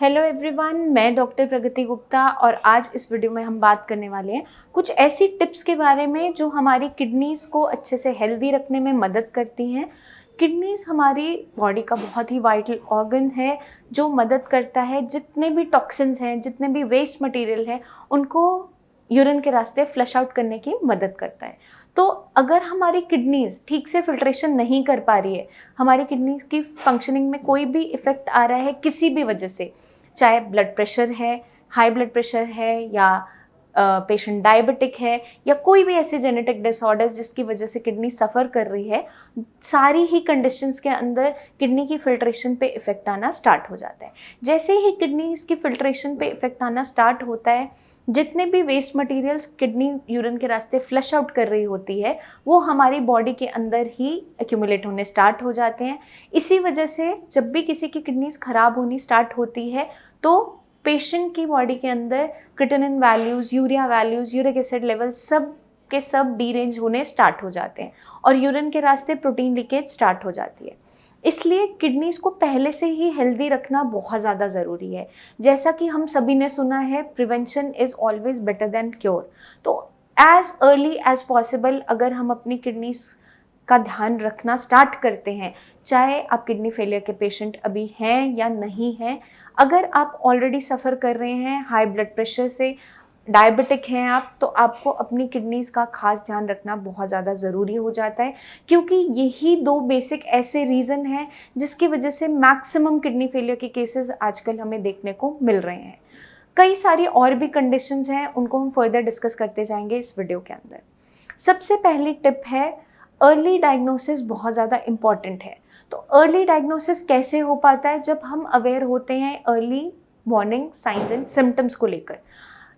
Hello everyone, मैं doctor प्रगति गुप्ता और आज इस वीडियो में हम बात करने वाले हैं कुछ ऐसी टिप्स के बारे में जो हमारी किडनीज़ को अच्छे से हेल्दी रखने में मदद करती हैं। किडनीज़ हमारी बॉडी का बहुत ही वाइटल ऑर्गन है जो मदद करता है जितने भी टॉक्सिन्स हैं, जितने भी वेस्ट मटेरियल हैं, उनको यूरिन के रास्ते फ्लश आउट करने की मदद करता है। तो अगर हमारी किडनीज़ ठीक से फिल्ट्रेशन नहीं कर पा रही है, हमारी किडनीज़ की फंक्शनिंग में कोई भी इफ़ेक्ट आ रहा है किसी भी वजह से, चाहे ब्लड प्रेशर है, हाई ब्लड प्रेशर है या पेशेंट डायबिटिक है या कोई भी ऐसे जेनेटिक डिसऑर्डर्स जिसकी वजह से किडनी सफ़र कर रही है, सारी ही कंडीशंस के अंदर किडनी की फिल्ट्रेशन पे इफ़ेक्ट आना स्टार्ट हो जाता है। जैसे ही किडनी की फिल्ट्रेशन पे इफ़ेक्ट आना स्टार्ट होता है, जितने भी वेस्ट मटेरियल्स किडनी यूरिन के रास्ते फ्लश आउट कर रही होती है वो हमारी बॉडी के अंदर ही एक्यूमुलेट होने स्टार्ट हो जाते हैं। इसी वजह से जब भी किसी की किडनीज ख़राब होनी स्टार्ट होती है तो पेशेंट की बॉडी के अंदर creatinine values, urea values, uric acid level सब के सब डीरेंज होने स्टार्ट हो जाते हैं और यूरिन के रास्ते प्रोटीन लीकेज स्टार्ट हो जाती है। इसलिए किडनीज़ को पहले से ही हेल्दी रखना बहुत ज़्यादा ज़रूरी है। जैसा कि हम सभी ने सुना है, prevention is always better than cure. तो एज़ अर्ली एज़ पॉसिबल अगर हम अपनी किडनीज़ का ध्यान रखना स्टार्ट करते हैं, चाहे आप किडनी फेलियर के पेशेंट अभी हैं या नहीं हैं, अगर आप ऑलरेडी सफ़र कर रहे हैं हाई ब्लड प्रेशर से, डायबिटिक हैं आप, तो आपको अपनी किडनीज़ का खास ध्यान रखना बहुत ज़्यादा ज़रूरी हो जाता है, क्योंकि यही दो बेसिक ऐसे रीज़न हैं जिसकी वजह से मैक्सिमम किडनी फेलियर के केसेस आजकल हमें देखने को मिल रहे हैं। कई सारी और भी कंडीशंस हैं, उनको हम फर्दर डिस्कस करते जाएंगे इस वीडियो के अंदर। सबसे पहली टिप है, अर्ली डायग्नोसिस बहुत ज़्यादा इम्पॉर्टेंट है। तो अर्ली डायग्नोसिस कैसे हो पाता है? जब हम अवेयर होते हैं early warning science and symptoms को लेकर।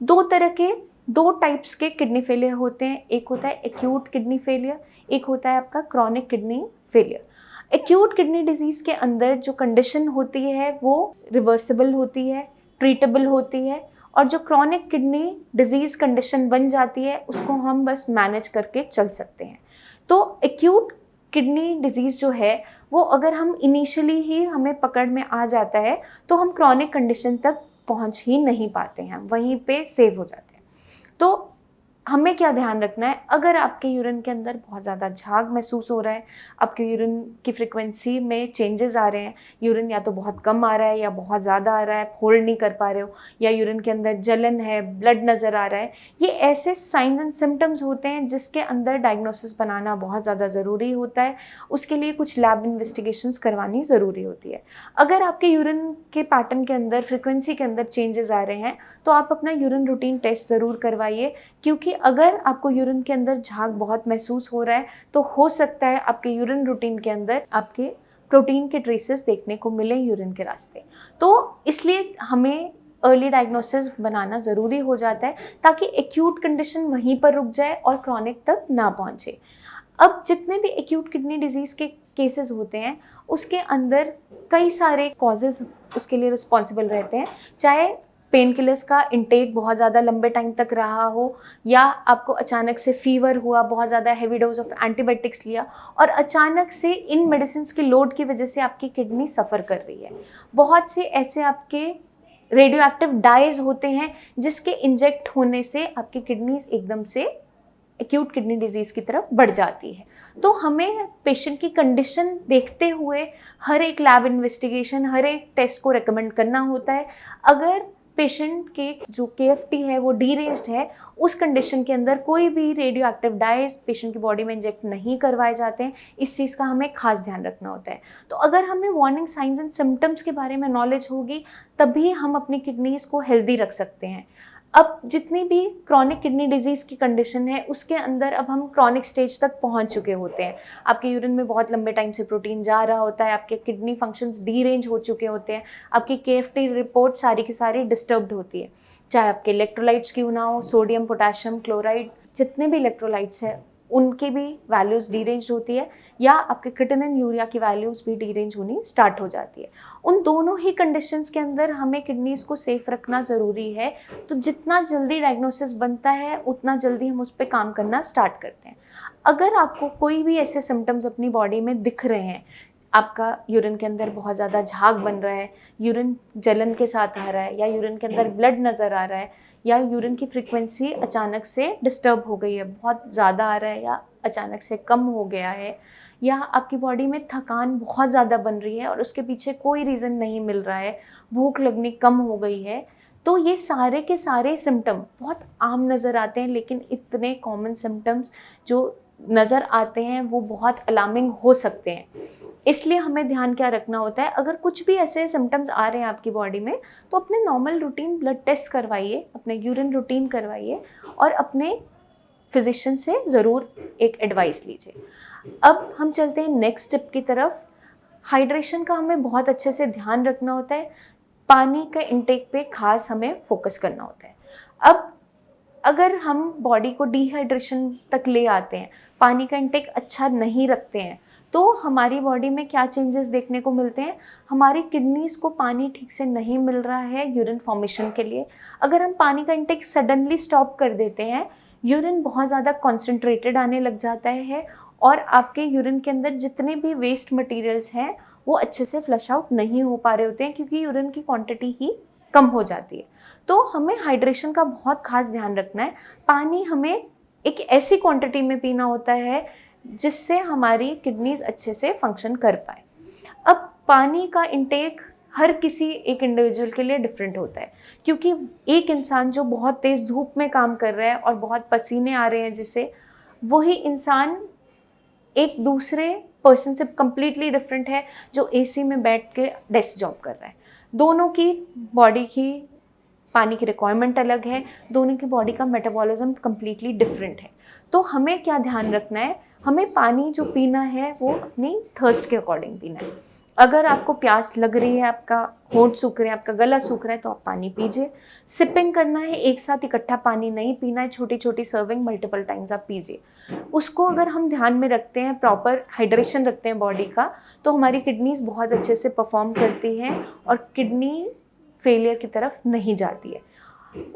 दो टाइप्स के किडनी फेलियर होते हैं। एक होता है एक्यूट किडनी फेलियर, एक होता है आपका chronic kidney failure. Acute kidney disease के अंदर जो कंडीशन होती है वो रिवर्सिबल होती है, ट्रीटेबल होती है, और जो क्रॉनिक किडनी डिजीज़ कंडीशन बन जाती है उसको हम बस मैनेज करके चल सकते हैं। तो एक्यूट किडनी डिजीज़ जो है वो अगर हम इनिशियली ही हमें पकड़ में आ जाता है तो हम क्रॉनिक कंडीशन तक पहुंच ही नहीं पाते हैं, वहीं पे सेव हो जाते हैं। तो हमें क्या ध्यान रखना है? अगर आपके यूरिन के अंदर बहुत ज़्यादा झाग महसूस हो रहा है, आपके यूरिन की फ्रिक्वेंसी में चेंजेस आ रहे हैं, यूरिन या तो बहुत कम आ रहा है या बहुत ज़्यादा आ रहा है, होल्ड नहीं कर पा रहे हो, या यूरिन के अंदर जलन है, ब्लड नज़र आ रहा है, ये ऐसे साइंस एंड सिम्टम्स होते हैं जिसके अंदर डायग्नोसिस बनाना बहुत ज़्यादा ज़रूरी होता है। उसके लिए कुछ लैब इन्वेस्टिगेशंस करवानी ज़रूरी होती है। अगर आपके यूरिन के पैटर्न के अंदर, फ्रिक्वेंसी के अंदर चेंजेस आ रहे हैं तो आप अपना यूरिन रूटीन टेस्ट ज़रूर करवाइए, क्योंकि अगर आपको यूरिन के अंदर झाग बहुत महसूस हो रहा है तो हो सकता है आपके यूरिन रूटीन के अंदर आपके प्रोटीन के ट्रेसेस देखने को मिले यूरिन के रास्ते। तो इसलिए हमें अर्ली डायग्नोसिस बनाना ज़रूरी हो जाता है ताकि एक्यूट कंडीशन वहीं पर रुक जाए और क्रॉनिक तक ना पहुँचे। अब जितने भी एक्यूट किडनी डिजीज़ के केसेस होते हैं उसके अंदर कई सारे कॉजेज़ उसके लिए रिस्पॉन्सिबल रहते हैं, चाहे पेन किलर्स का इंटेक बहुत ज़्यादा लंबे टाइम तक रहा हो, या आपको अचानक से फीवर हुआ, बहुत ज़्यादा हैवी डोज ऑफ एंटीबायोटिक्स लिया और अचानक से इन मेडिसिन के लोड की वजह से आपकी किडनी सफ़र कर रही है। बहुत से ऐसे आपके रेडियो एक्टिव डाइज होते हैं जिसके इंजेक्ट होने से आपकी किडनीज एकदम से एक्यूट किडनी डिजीज़ की तरफ बढ़ जाती है। तो हमें पेशेंट की कंडीशन देखते हुए हर एक लैब इन्वेस्टिगेशन, हर एक टेस्ट को रेकमेंड करना होता है। अगर पेशेंट के जो KFT है वो डीरेंज्ड है, उस कंडीशन के अंदर कोई भी रेडियो एक्टिव डाइज पेशेंट की बॉडी में इंजेक्ट नहीं करवाए जाते हैं। इस चीज़ का हमें खास ध्यान रखना होता है। तो अगर हमें वार्निंग साइंस एंड सिम्टम्स के बारे में नॉलेज होगी तभी हम अपनी किडनीज़ को हेल्दी रख सकते हैं। अब जितनी भी क्रॉनिक किडनी डिजीज़ की कंडीशन है उसके अंदर अब हम क्रॉनिक स्टेज तक पहुंच चुके होते हैं। आपके यूरिन में बहुत लंबे टाइम से प्रोटीन जा रहा होता है, आपके किडनी फंक्शंस डीरेंज हो चुके होते हैं, आपकी KFT रिपोर्ट सारी की सारी डिस्टर्ब्ड होती है, चाहे आपके इलेक्ट्रोलाइट्स क्यों ना हो, सोडियम, पोटेशियम, क्लोराइड, जितने भी इलेक्ट्रोलाइट्स हैं उनकी भी वैल्यूज़ डीरेंज होती है, या आपके क्रिएटिनिन, यूरिया की वैल्यूज़ भी डीरेंज होनी स्टार्ट हो जाती है। उन दोनों ही कंडीशंस के अंदर हमें किडनीज़ को सेफ रखना ज़रूरी है। तो जितना जल्दी डायग्नोसिस बनता है उतना जल्दी हम उस पर काम करना स्टार्ट करते हैं। अगर आपको कोई भी ऐसे सिम्टम्स अपनी बॉडी में दिख रहे हैं, आपका यूरिन के अंदर बहुत ज़्यादा झाग बन रहा है, यूरिन जलन के साथ आ रहा है, या यूरिन के अंदर ब्लड नज़र आ रहा है, या यूरिन की फ्रीक्वेंसी अचानक से डिस्टर्ब हो गई है, बहुत ज़्यादा आ रहा है या अचानक से कम हो गया है, या आपकी बॉडी में थकान बहुत ज़्यादा बन रही है और उसके पीछे कोई रीज़न नहीं मिल रहा है, भूख लगनी कम हो गई है, तो ये सारे के सारे सिम्टम बहुत आम नज़र आते हैं, लेकिन इतने कॉमन सिम्टम्स जो नज़र आते हैं वो बहुत अलार्मिंग हो सकते हैं। इसलिए हमें ध्यान क्या रखना होता है, अगर कुछ भी ऐसे सिम्टम्स आ रहे हैं आपकी बॉडी में, तो अपने नॉर्मल रूटीन ब्लड टेस्ट करवाइए, अपने यूरिन रूटीन करवाइए और अपने फिजिशियन से ज़रूर एक एडवाइस लीजिए। अब हम चलते हैं नेक्स्ट टिप की तरफ। हाइड्रेशन का हमें बहुत अच्छे से ध्यान रखना होता है, पानी का इंटेक पे खास हमें फोकस करना होता है। अब अगर हम बॉडी को डिहाइड्रेशन तक ले आते हैं, पानी का इंटेक अच्छा नहीं रखते हैं, तो हमारी बॉडी में क्या चेंजेस देखने को मिलते हैं, हमारी किडनीज को पानी ठीक से नहीं मिल रहा है यूरिन फॉर्मेशन के लिए। अगर हम पानी का इंटेक सडनली स्टॉप कर देते हैं, यूरिन बहुत ज़्यादा कॉन्सेंट्रेटेड आने लग जाता है और आपके यूरिन के अंदर जितने भी वेस्ट मटेरियल्स हैं वो अच्छे से फ्लश आउट नहीं हो पा रहे होते हैं, क्योंकि यूरिन की क्वांटिटी ही कम हो जाती है। तो हमें हाइड्रेशन का बहुत खास ध्यान रखना है। पानी हमें एक ऐसी क्वांटिटी में पीना होता है जिससे हमारी किडनीज अच्छे से फंक्शन कर पाए। अब पानी का इंटेक हर किसी एक इंडिविजुअल के लिए डिफरेंट होता है, क्योंकि एक इंसान जो बहुत तेज़ धूप में काम कर रहा है और बहुत पसीने आ रहे हैं जिसे, वही इंसान एक दूसरे पर्सन से कम्प्लीटली डिफरेंट है जो एसी में बैठ के डेस्क जॉब कर रहा है। दोनों की बॉडी की पानी की रिक्वायरमेंट अलग है, दोनों की बॉडी का मेटाबॉलिज्म कम्प्लीटली डिफरेंट है। तो हमें क्या ध्यान रखना है, हमें पानी जो पीना है वो अपनी थर्स्ट के अकॉर्डिंग पीना है। अगर आपको प्यास लग रही है, आपका होंठ सूख रहे हैं, आपका गला सूख रहा है, तो आप पानी पीजिए। सिपिंग करना है, एक साथ इकट्ठा पानी नहीं पीना है, छोटी छोटी सर्विंग मल्टीपल टाइम्स आप पीजिए। उसको अगर हम ध्यान में रखते हैं, प्रॉपर हाइड्रेशन रखते हैं बॉडी का, तो हमारी किडनीज बहुत अच्छे से परफॉर्म करती हैं और किडनी फेलियर की तरफ नहीं जाती है।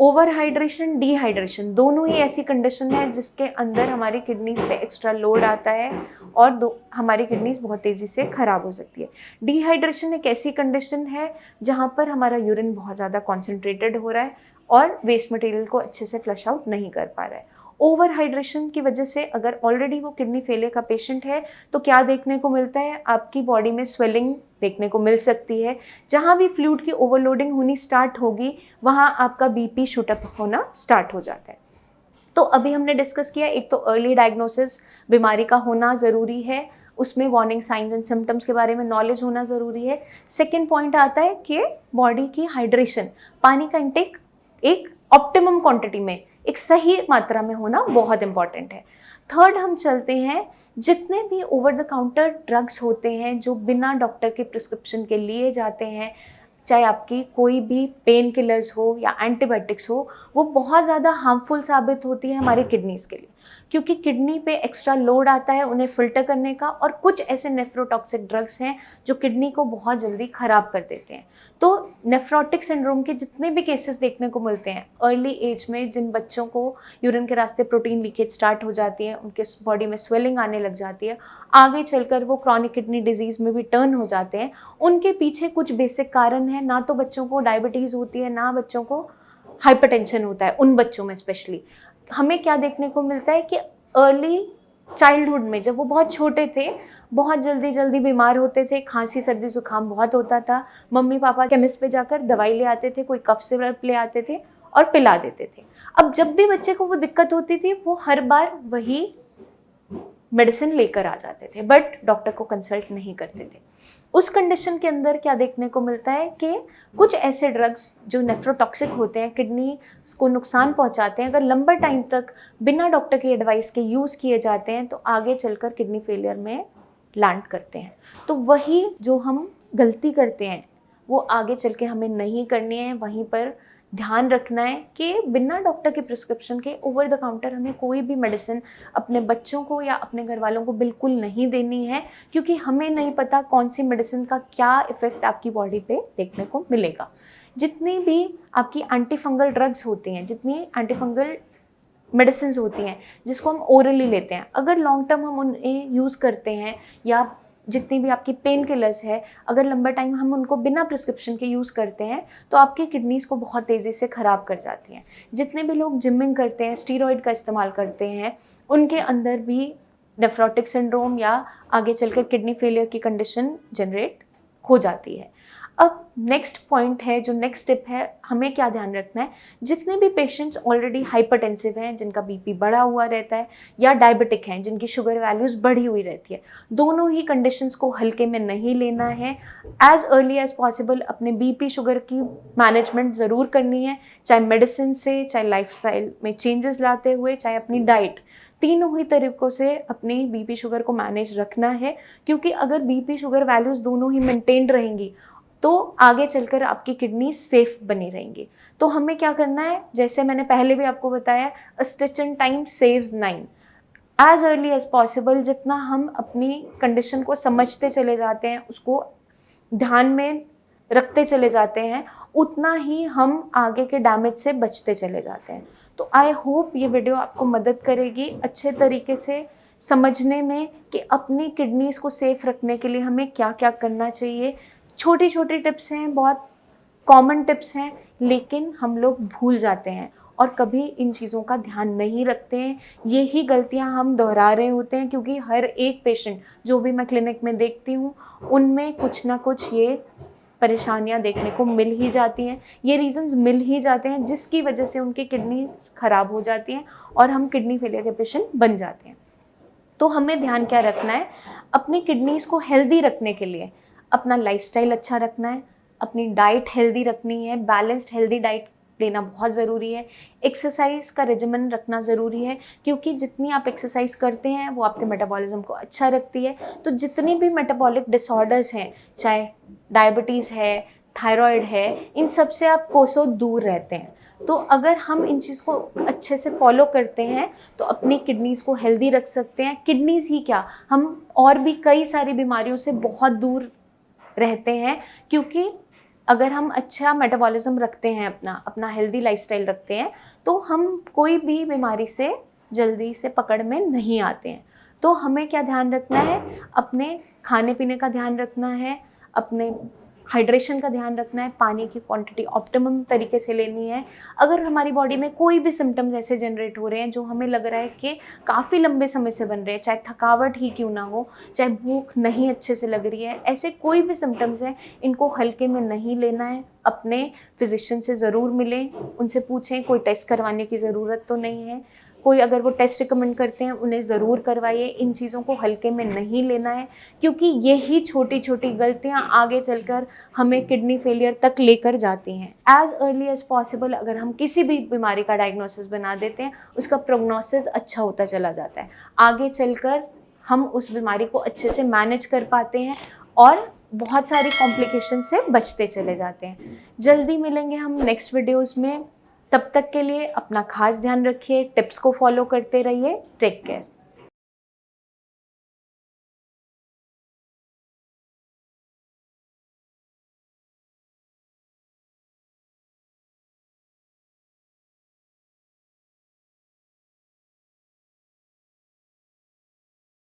ओवर हाइड्रेशन, डिहाइड्रेशन दोनों ही ऐसी कंडीशन है जिसके अंदर हमारी किडनीज पे एक्स्ट्रा लोड आता है और हमारी किडनीज बहुत तेज़ी से ख़राब हो सकती है। डिहाइड्रेशन एक ऐसी कंडीशन है जहाँ पर हमारा यूरिन बहुत ज़्यादा कॉन्सेंट्रेटेड हो रहा है और वेस्ट मटेरियल को अच्छे से फ्लश आउट नहीं कर पा रहा है। ओवर हाइड्रेशन की वजह से अगर ऑलरेडी वो किडनी फेलियर का पेशेंट है तो क्या देखने को मिलता है, आपकी बॉडी में स्वेलिंग देखने को मिल सकती है। जहाँ भी फ्लूइड की ओवरलोडिंग होनी स्टार्ट होगी वहाँ आपका बीपी शूटअप होना स्टार्ट हो जाता है। तो अभी हमने डिस्कस किया, एक तो अर्ली डायग्नोसिस बीमारी का होना ज़रूरी है, उसमें वार्निंग साइंस एंड सिम्टम्स के बारे में नॉलेज होना ज़रूरी है। सेकेंड पॉइंट आता है कि बॉडी की हाइड्रेशन, पानी का इंटेक एक ऑप्टिमम क्वांटिटी में, एक सही मात्रा में होना बहुत इंपॉर्टेंट है। थर्ड हम चलते हैं, जितने भी ओवर द काउंटर ड्रग्स होते हैं जो बिना डॉक्टर के प्रिस्क्रिप्शन के लिए जाते हैं, चाहे आपकी कोई भी पेन किलर्स हो या एंटीबायोटिक्स हो, वो बहुत ज़्यादा हार्मफुल साबित होती है हमारे किडनीज़ के लिए, क्योंकि किडनी पे एक्स्ट्रा लोड आता है उन्हें फिल्टर करने का, और कुछ ऐसे नेफ्रोटॉक्सिक ड्रग्स हैं जो किडनी को बहुत जल्दी ख़राब कर देते हैं। तो नेफ्रोटिक सिंड्रोम के जितने भी केसेस देखने को मिलते हैं अर्ली एज में, जिन बच्चों को यूरिन के रास्ते प्रोटीन लीकेज स्टार्ट हो जाती है, उनके बॉडी में स्वेलिंग आने लग जाती है, आगे चलकर वो क्रॉनिक किडनी डिजीज़ में भी टर्न हो जाते हैं, उनके पीछे कुछ बेसिक कारण है। ना तो बच्चों को डायबिटीज़ होती है, ना बच्चों को हाइपरटेंशन होता है, उन बच्चों में स्पेशली। हमें क्या देखने को मिलता है कि अर्ली चाइल्डहुड में जब वो बहुत छोटे थे, बहुत जल्दी बीमार होते थे, खांसी सर्दी जुकाम बहुत होता था, मम्मी पापा केमिस्ट पे जाकर दवाई ले आते थे, कोई कफ सिरप ले आते थे और पिला देते थे। अब जब भी बच्चे को वो दिक्कत होती थी वो हर बार वही मेडिसिन लेकर आ जाते थे, बट डॉक्टर को कंसल्ट नहीं करते थे। उस कंडीशन के अंदर क्या देखने को मिलता है कि कुछ ऐसे ड्रग्स जो नेफ्रोटॉक्सिक होते हैं, किडनी को नुकसान पहुंचाते हैं, अगर लंबा टाइम तक बिना डॉक्टर की एडवाइस के यूज़ किए जाते हैं तो आगे चलकर किडनी फेलियर में लैंड करते हैं। तो वही जो हम गलती करते हैं वो आगे चल के हमें नहीं करनी है। वहीं पर ध्यान रखना है कि बिना डॉक्टर के प्रिस्क्रिप्शन के ओवर द काउंटर हमें कोई भी मेडिसिन अपने बच्चों को या अपने घर वालों को बिल्कुल नहीं देनी है, क्योंकि हमें नहीं पता कौन सी मेडिसिन का क्या इफ़ेक्ट आपकी बॉडी पे देखने को मिलेगा। जितनी भी आपकी एंटी फंगल ड्रग्स होती हैं, जितनी एंटी फंगल मेडिसिन होती हैं जिसको हम ओरली लेते हैं, अगर लॉन्ग टर्म हम उन्हें यूज़ करते हैं या जितनी भी आपकी पेन किलर्स है, अगर लंबा टाइम हम उनको बिना प्रिस्क्रिप्शन के यूज़ करते हैं तो आपकी किडनीज़ को बहुत तेज़ी से ख़राब कर जाती हैं। जितने भी लोग जिमिंग करते हैं, स्टीरॉयड का इस्तेमाल करते हैं, उनके अंदर भी नेफ्रोटिक सिंड्रोम या आगे चलकर किडनी फेलियर की कंडीशन जनरेट हो जाती है। अब नेक्स्ट पॉइंट है, जो नेक्स्ट टिप है, हमें क्या ध्यान रखना है, जितने भी पेशेंट्स ऑलरेडी हाइपरटेंसिव हैं, जिनका बीपी बढ़ा हुआ रहता है, या डायबिटिक हैं जिनकी शुगर वैल्यूज़ बढ़ी हुई रहती है, दोनों ही कंडीशंस को हल्के में नहीं लेना है। एज अर्ली एज पॉसिबल अपने बीपी शुगर की मैनेजमेंट ज़रूर करनी है, चाहे मेडिसिन से, चाहे लाइफस्टाइल में चेंजेस लाते हुए, चाहे अपनी डाइट, तीनों ही तरीक़ों से अपनी बीपी शुगर को मैनेज रखना है। क्योंकि अगर बीपी शुगर वैल्यूज़ दोनों ही मेंटेन रहेंगी तो आगे चलकर आपकी किडनी सेफ बनी रहेंगी। तो हमें क्या करना है, जैसे मैंने पहले भी आपको बताया, a stitch in time saves 9। As early as possible जितना हम अपनी कंडीशन को समझते चले जाते हैं, उसको ध्यान में रखते चले जाते हैं, उतना ही हम आगे के डैमेज से बचते चले जाते हैं। तो आई होप ये वीडियो आपको मदद करेगी अच्छे तरीके से समझने में कि अपनी किडनीज़ को सेफ रखने के लिए हमें क्या क्या करना चाहिए। छोटी छोटी टिप्स हैं, बहुत कॉमन टिप्स हैं, लेकिन हम लोग भूल जाते हैं और कभी इन चीज़ों का ध्यान नहीं रखते हैं। यही गलतियां हम दोहरा रहे होते हैं, क्योंकि हर एक पेशेंट जो भी मैं क्लिनिक में देखती हूँ उनमें कुछ ना कुछ ये परेशानियां देखने को मिल ही जाती हैं, ये रीजंस मिल ही जाते हैं जिसकी वजह से उनकी किडनी ख़राब हो जाती हैं और हम किडनी फेलियर के पेशेंट बन जाते हैं। तो हमें ध्यान क्या रखना है, अपनी किडनीज़ को हेल्दी रखने के लिए अपना लाइफस्टाइल अच्छा रखना है, अपनी डाइट हेल्दी रखनी है, बैलेंस्ड हेल्दी डाइट लेना बहुत ज़रूरी है, एक्सरसाइज का रेजिमेंट रखना ज़रूरी है, क्योंकि जितनी आप एक्सरसाइज करते हैं वो आपके मेटाबॉलिज्म को अच्छा रखती है। तो जितनी भी मेटाबॉलिक डिसऑर्डर्स हैं, चाहे डायबिटीज़ है, थायराइड है, इन सब से आप कोसों दूर रहते हैं। तो अगर हम इन चीज़ को अच्छे से फॉलो करते हैं तो अपनी किडनीज़ को हेल्दी रख सकते हैं। किडनीज़ ही क्या, हम और भी कई सारी बीमारियों से बहुत दूर रहते हैं, क्योंकि अगर हम अच्छा मेटाबॉलिज्म रखते हैं, अपना हेल्दी लाइफस्टाइल रखते हैं, तो हम कोई भी बीमारी से जल्दी से पकड़ में नहीं आते हैं। तो हमें क्या ध्यान रखना है, अपने खाने पीने का ध्यान रखना है, अपने हाइड्रेशन का ध्यान रखना है, पानी की क्वांटिटी ऑप्टिमम तरीके से लेनी है। अगर हमारी बॉडी में कोई भी सिम्टम्स ऐसे जनरेट हो रहे हैं जो हमें लग रहा है कि काफ़ी लंबे समय से बन रहे हैं, चाहे थकावट ही क्यों ना हो, चाहे भूख नहीं अच्छे से लग रही है, ऐसे कोई भी सिम्टम्स हैं, इनको हल्के में नहीं लेना है। अपने फिजिशियन से ज़रूर मिलें, उनसे पूछें कोई टेस्ट करवाने की ज़रूरत तो नहीं है, कोई अगर वो टेस्ट रिकमेंड करते हैं उन्हें ज़रूर करवाइए। इन चीज़ों को हल्के में नहीं लेना है, क्योंकि यही छोटी छोटी गलतियां आगे चलकर हमें किडनी फेलियर तक लेकर जाती हैं। एज अर्ली एज पॉसिबल अगर हम किसी भी बीमारी का डायग्नोसिस बना देते हैं, उसका प्रोग्नोसिस अच्छा होता चला जाता है, आगे चलकर हम उस बीमारी को अच्छे से मैनेज कर पाते हैं और बहुत सारी कॉम्प्लिकेशन से बचते चले जाते हैं। जल्दी मिलेंगे हम नेक्स्ट वीडियोज़ में, तब तक के लिए अपना खास ध्यान रखिए, टिप्स को फॉलो करते रहिए। Take care.